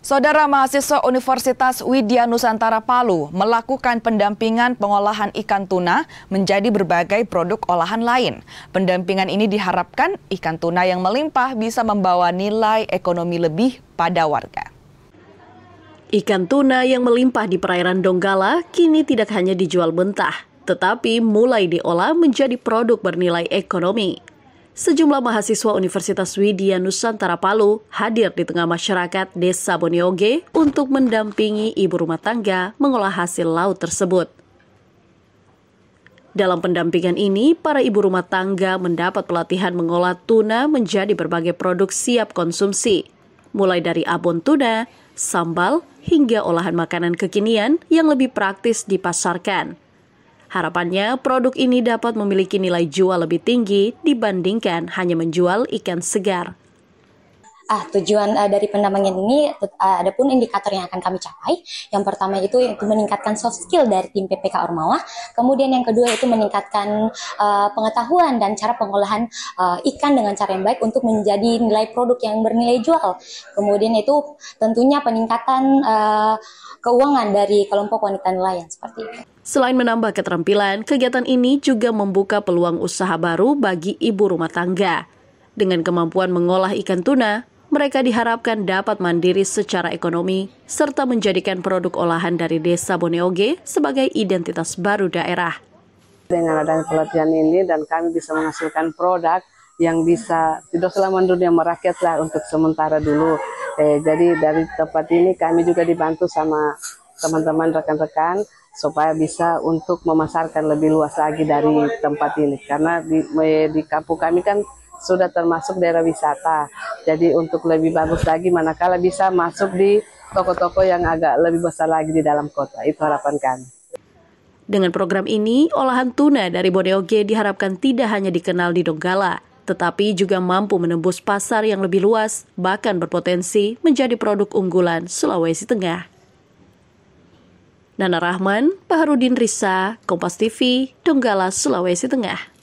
Saudara mahasiswa Universitas Widya Nusantara Palu melakukan pendampingan pengolahan ikan tuna menjadi berbagai produk olahan lain. Pendampingan ini diharapkan ikan tuna yang melimpah bisa membawa nilai ekonomi lebih pada warga. Ikan tuna yang melimpah di perairan Donggala kini tidak hanya dijual mentah, tetapi mulai diolah menjadi produk bernilai ekonomi. Sejumlah mahasiswa Universitas Widya Nusantara Palu hadir di tengah masyarakat Desa Boneoge untuk mendampingi ibu rumah tangga mengolah hasil laut tersebut. Dalam pendampingan ini, para ibu rumah tangga mendapat pelatihan mengolah tuna menjadi berbagai produk siap konsumsi, mulai dari abon tuna, sambal, hingga olahan makanan kekinian yang lebih praktis dipasarkan. Harapannya, produk ini dapat memiliki nilai jual lebih tinggi dibandingkan hanya menjual ikan segar. Tujuan dari pendampingan ini ada pun indikator yang akan kami capai. Yang pertama itu meningkatkan soft skill dari tim PPK Ormawa. Kemudian yang kedua itu meningkatkan pengetahuan dan cara pengolahan ikan dengan cara yang baik untuk menjadi nilai produk yang bernilai jual. Kemudian itu tentunya peningkatan keuangan dari kelompok wanita nelayan seperti itu. Selain menambah keterampilan, kegiatan ini juga membuka peluang usaha baru bagi ibu rumah tangga. Dengan kemampuan mengolah ikan tuna, mereka diharapkan dapat mandiri secara ekonomi, serta menjadikan produk olahan dari Desa Boneoge sebagai identitas baru daerah. Dengan adanya pelatihan ini dan kami bisa menghasilkan produk yang bisa tidak selama dunia merakyatlah untuk sementara dulu. Jadi dari tempat ini kami juga dibantu sama teman-teman rekan-rekan supaya bisa untuk memasarkan lebih luas lagi dari tempat ini. Karena di kampung kami kan sudah termasuk daerah wisata. Jadi untuk lebih bagus lagi manakala bisa masuk di toko-toko yang agak lebih besar lagi di dalam kota. Itu harapan kami. Dengan program ini, olahan tuna dari Boneoge diharapkan tidak hanya dikenal di Donggala, tetapi juga mampu menembus pasar yang lebih luas, bahkan berpotensi menjadi produk unggulan Sulawesi Tengah. Nana Rahman, Baharudin Risa, Kompas TV, Donggala, Sulawesi Tengah.